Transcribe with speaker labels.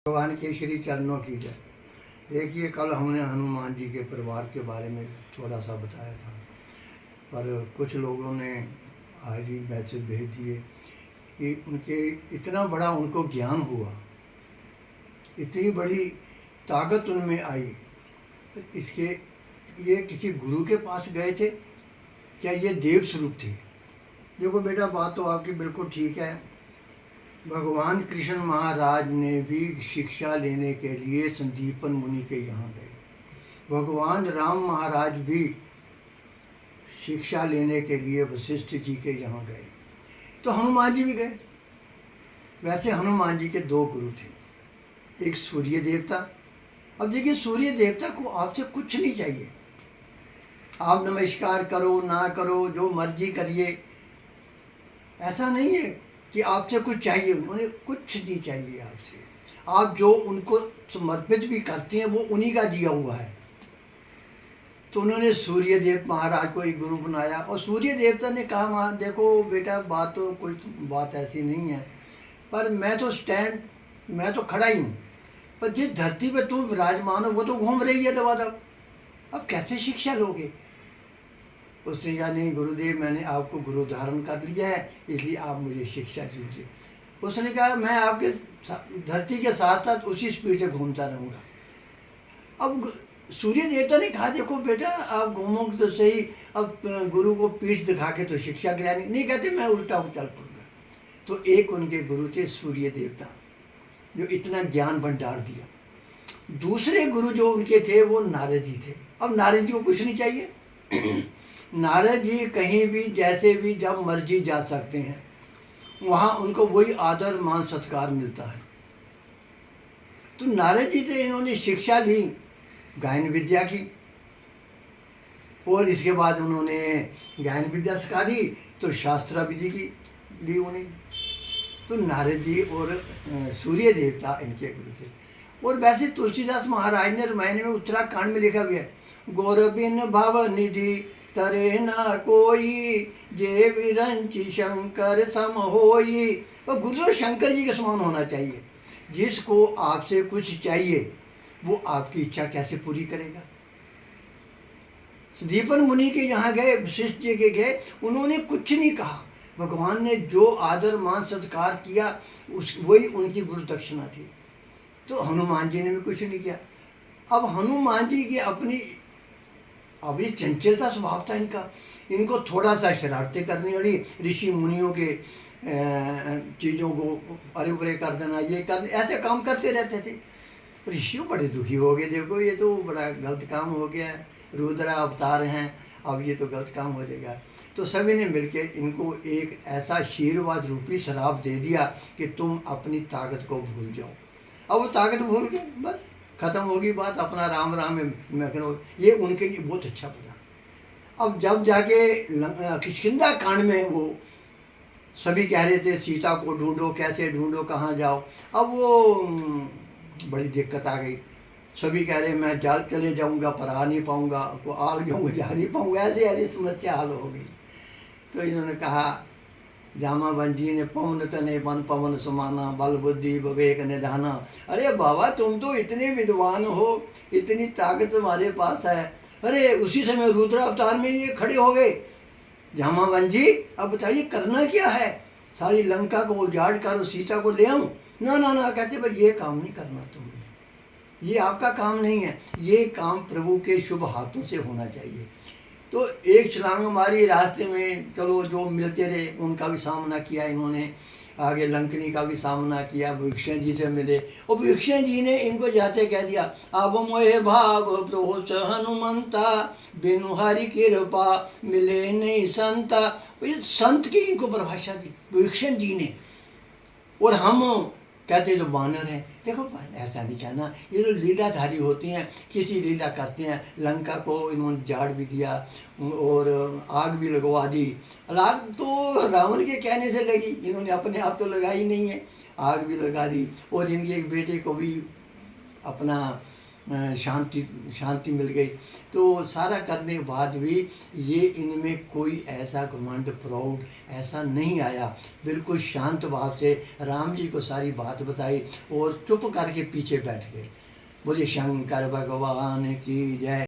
Speaker 1: भगवान के श्री चरणों की जय। देखिए, कल हमने हनुमान जी के परिवार के बारे में थोड़ा सा बताया था, पर कुछ लोगों ने आज ही मैसेज भेज दिए कि उनके इतना बड़ा उनको ज्ञान हुआ, इतनी बड़ी ताकत उनमें आई। इसके ये किसी गुरु के पास गए थे क्या ये देव स्वरूप थे? देखो बेटा, बात तो आपकी बिल्कुल ठीक है। भगवान कृष्ण महाराज ने भी शिक्षा लेने के लिए संदीपन मुनि के यहाँ गए। भगवान राम महाराज भी शिक्षा लेने के लिए वशिष्ठ जी के यहाँ गए, तो हनुमान जी भी गए। वैसे हनुमान जी के दो गुरु थे, एक सूर्य देवता। अब देखिए, सूर्य देवता को आपसे कुछ नहीं चाहिए, आप नमस्कार करो ना करो, जो मर्जी करिए, ऐसा नहीं है कि आपसे कुछ चाहिए। उन्हें कुछ नहीं चाहिए आपसे। आप जो उनको समर्पित भी करते हैं वो उन्हीं का दिया हुआ है। तो उन्होंने सूर्य देव महाराज को एक गुरु बनाया, और सूर्य देवता ने कहा, देखो बेटा, बात तो कोई बात ऐसी नहीं है, पर मैं तो खड़ा ही हूँ, पर जिस धरती पे तुम विराजमान हो वो तो घूम रही है दबादब। अब कैसे शिक्षा लोगे? उसने कहा, नहीं गुरुदेव, मैंने आपको गुरु धारण कर लिया है, इसलिए आप मुझे शिक्षा दीजिए। उसने कहा, मैं आपके धरती के साथ साथ उसी स्पीड से घूमता रहूँगा। अब सूर्य देवता ने कहा, देखो बेटा, आप घूमोगे तो सही, अब गुरु को पीठ दिखा के तो शिक्षा गिरानी नहीं कहते, मैं उल्टा चल पड़ूंगा। तो एक उनके गुरु थे सूर्य देवता, जो इतना ज्ञान भंडार दिया। दूसरे गुरु जो उनके थे वो नारद जी थे। अब नारद जी को कुछ नहीं चाहिए। नारद जी कहीं भी जैसे भी जब मर्जी जा सकते हैं, वहाँ उनको वही आदर मान सत्कार मिलता है। तो नारद जी से इन्होंने शिक्षा ली, गायन विद्या की, और इसके बाद उन्होंने गायन विद्या सिखा दी तो शास्त्र विधि की दी उन्हें। तो नारद जी और सूर्य देवता इनके गुरु थे। और वैसे तुलसीदास महाराज ने रामायण में उत्तराखंड में लिखा भी है, गौरबिन भव निधि तरे ना कोई, जे विरंचि शंकर सम होई। और गुरु शंकर जी के समान होना चाहिए। जिसको आपसे कुछ चाहिए वो आपकी इच्छा कैसे पूरी करेगा? संदीपन मुनि के यहाँ गए, वशिष्ठ जी के गए, उन्होंने कुछ नहीं कहा। भगवान ने जो आदर मान सत्कार किया उस वही उनकी गुरु दक्षिणा थी। तो हनुमान जी ने भी कुछ नहीं किया। अब हनुमान जी की अपनी अभी चंचलता स्वभाव था इनका, इनको थोड़ा सा शरारतें करनी पड़ी, ऋषि मुनियों के चीज़ों को अरे उरे कर देना, ये कर, ऐसे काम करते रहते थे। ऋषियों बड़े दुखी हो गए, देखो ये तो बड़ा गलत काम हो गया है, रुद्र अवतार हैं, अब ये तो गलत काम हो जाएगा। तो सभी ने मिलकर इनको एक ऐसा आशीर्वाद रूपी शराब दे दिया कि तुम अपनी ताकत को भूल जाओ। अब वो ताकत भूल गए, बस खत्म होगी बात, अपना राम राम में मैं करूँ। ये उनके लिए बहुत अच्छा बना। अब जब जाके किष्किंधा कांड में वो सभी कह रहे थे सीता को ढूंढो, कैसे ढूंढो, कहाँ जाओ, अब वो बड़ी दिक्कत आ गई। सभी कह रहे मैं जल चले जाऊंगा पर आ नहीं पाऊंगा, को आग जाऊंगा जा नहीं पाऊंगा, ऐसे ऐसी समस्या हल हो गई। तो इन्होंने कहा, जामावन जी ने पवन तने वन पवन समाना, बल बुद्धि विवेक निधाना। अरे बाबा, तुम तो इतने विद्वान हो, इतनी ताकत तुम्हारे पास है। अरे उसी समय रुद्र अवतार में ये खड़े हो गए, जामावन जी अब बताइए करना क्या है? सारी लंका को उजाड़ कर सीता को ले आऊं? ना ना ना, कहते भाई ये काम नहीं करना तुमने, ये आपका काम नहीं है, ये काम प्रभु के शुभ हाथों से होना चाहिए। तो एक छलांग मारी रास्ते में, चलो जो मिलते रहे उनका भी सामना किया इन्होंने, आगे लंकनी का भी सामना किया, विभीषण जी से मिले, और विभीषण जी ने इनको जाते कह दिया, अब मोहे भाव प्रोस हनुमंता, बिनु हरि कृपा मिले नहीं संता। ये संत की इनको परिभाषा दी विभीषण जी ने। और हम कहते जो बानर हैं, देखो ऐसा नहीं कहना, ये तो लीलाधारी होती हैं, किसी लीला करते हैं। लंका को इन्होंने जाड़ भी दिया और आग भी लगवा दी। आग तो रावण के कहने से लगी, इन्होंने अपने आप तो लगाई नहीं है, आग भी लगा दी। और इनके एक बेटे को भी अपना शांति मिल गई। तो सारा करने के बाद भी ये इनमें कोई ऐसा घमंड प्राउड ऐसा नहीं आया। बिल्कुल शांत भाव से राम जी को सारी बात बताई और चुप करके पीछे बैठ गए। बोलिए शंकर भगवान की जय।